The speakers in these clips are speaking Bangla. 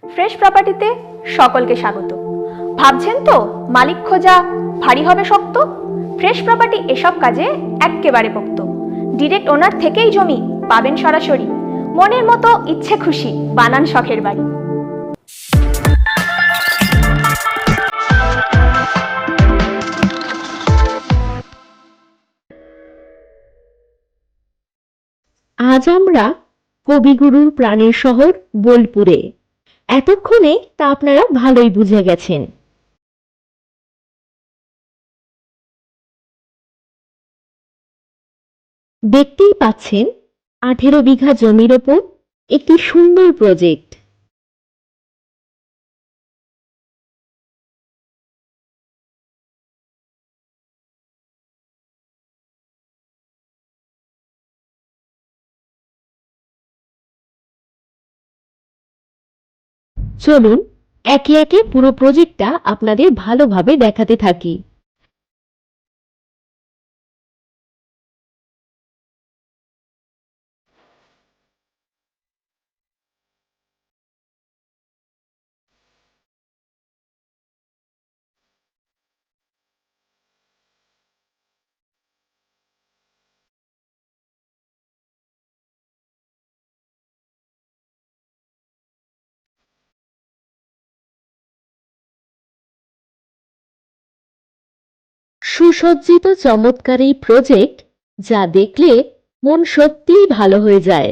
ফ্রেশ প্রপার্টিতে সকলকে স্বাগত। ভাবছেন তো মালিক খোঁজা ভারী হবে শক্ত? ফ্রেশ প্রপার্টি এসব কাজে এক্কেবারে পোক্ত। ডিরেক্ট ওনার থেকেই জমি পাবেন সরাসরি, মনের মতো ইচ্ছে খুশি বানান শখের বাড়ি। আজ আমরা কবিগুরুর প্রাণের শহর বোলপুরে। এতক্ষণে তা আপনারা ভালোই বুঝে গেছেন। দেখতেই পাচ্ছেন 18 বিঘা জমির ওপর একটি সুন্দর প্রজেক্ট। চলুন একে একে পুরো প্রজেক্টটা আপনাদের ভালোভাবে দেখাতে থাকি। সুসজ্জিত চমৎকার এই প্রজেক্ট যা দেখলে মন সত্যিই ভালো হয়ে যায়।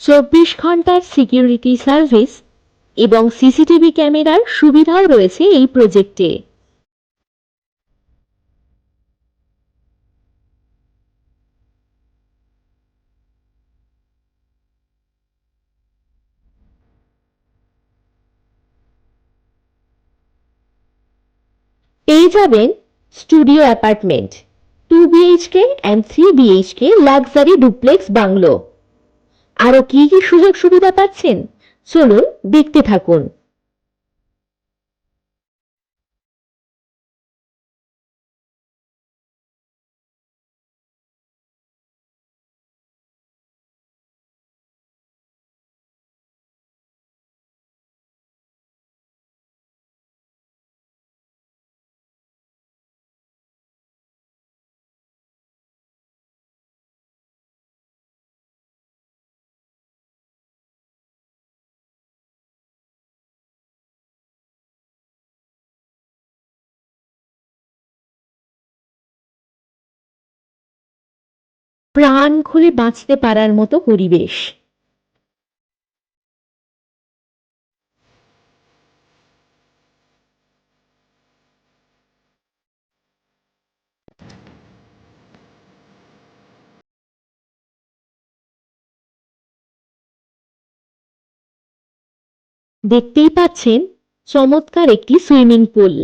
চব্বিশ ঘন্টার সিকিউরিটি সার্ভিস এবং সিসিটিভি ক্যামেরার সুবিধাও রয়েছে এই প্রজেক্টে। পেয়ে যাবেন studio apartment, 2 BHK and 3 BHK luxury duplex bungalow. আরো কি কি সুযোগ সুবিধা পাচ্ছেন চলুন দেখতে থাকুন। প্রাণ খুলে বাঁচতে পারার মতো পরিবেশ। দেখতেই পাচ্ছেন চমৎকার একটি সুইমিং পুল।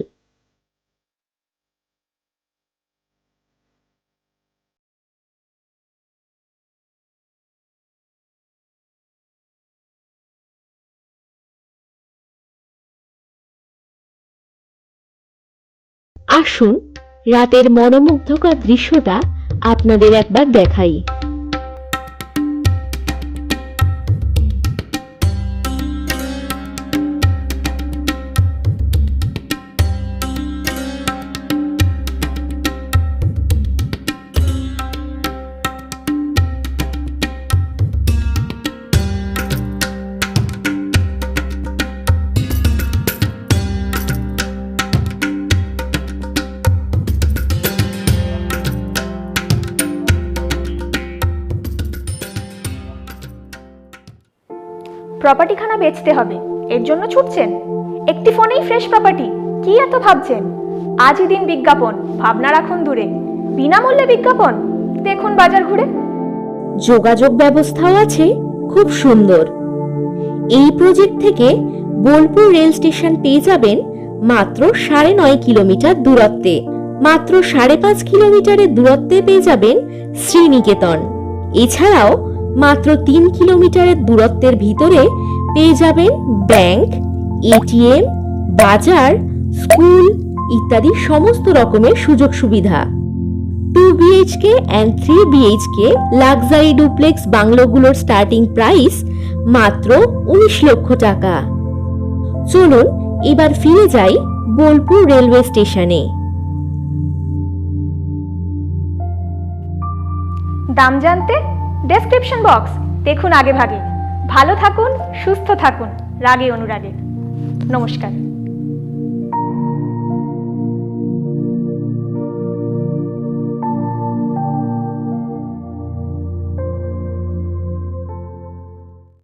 আসুন রাতের মনোমুগ্ধকর দৃশ্যটা আপনাদের একবার দেখাই। প্রপার্টিখানা বেচতে হবে, এর জন্য ছুটছেন? একটি ফোনেই ফ্রেশ প্রপার্টি, কি এত ভাবছেন? আজই দিন বিজ্ঞাপন, ভাবনা রাখুন দূরে। বিনামূল্যে বিজ্ঞাপন, দেখুন বাজার ঘুরে। যোগাযোগ ব্যবস্থাও আছে খুব সুন্দর। এই প্রজেক্ট থেকে বোলপুর রেল স্টেশন পেয়ে যাবেন মাত্র 9.5 কিলোমিটার দূরত্বে। মাত্র 5.5 কিলোমিটারের দূরত্বে পেয়ে যাবেন শ্রীনিকেতন। এছাড়াও মাত্র 3 কিলোমিটারের দূরত্বের ভিতরে পেয়ে যাবেন ব্যাংক, এটিএম, বাজার, স্কুল ইত্যাদি সমস্ত রকমের সুযোগ সুবিধা। 2 BHK and 3 BHK luxury duplex বাংলোগুলোর স্টার্টিং প্রাইস মাত্র 19 লক্ষ টাকা। চলুন এবার ফিরে যাই বোলপুর রেলওয়ে স্টেশনে। দাম জানতে ডেসক্রিপশন বক্স দেখুন আগে ভাগে। ভালো থাকুন, সুস্থ থাকুন, রাগে অনুরাগে। নমস্কার।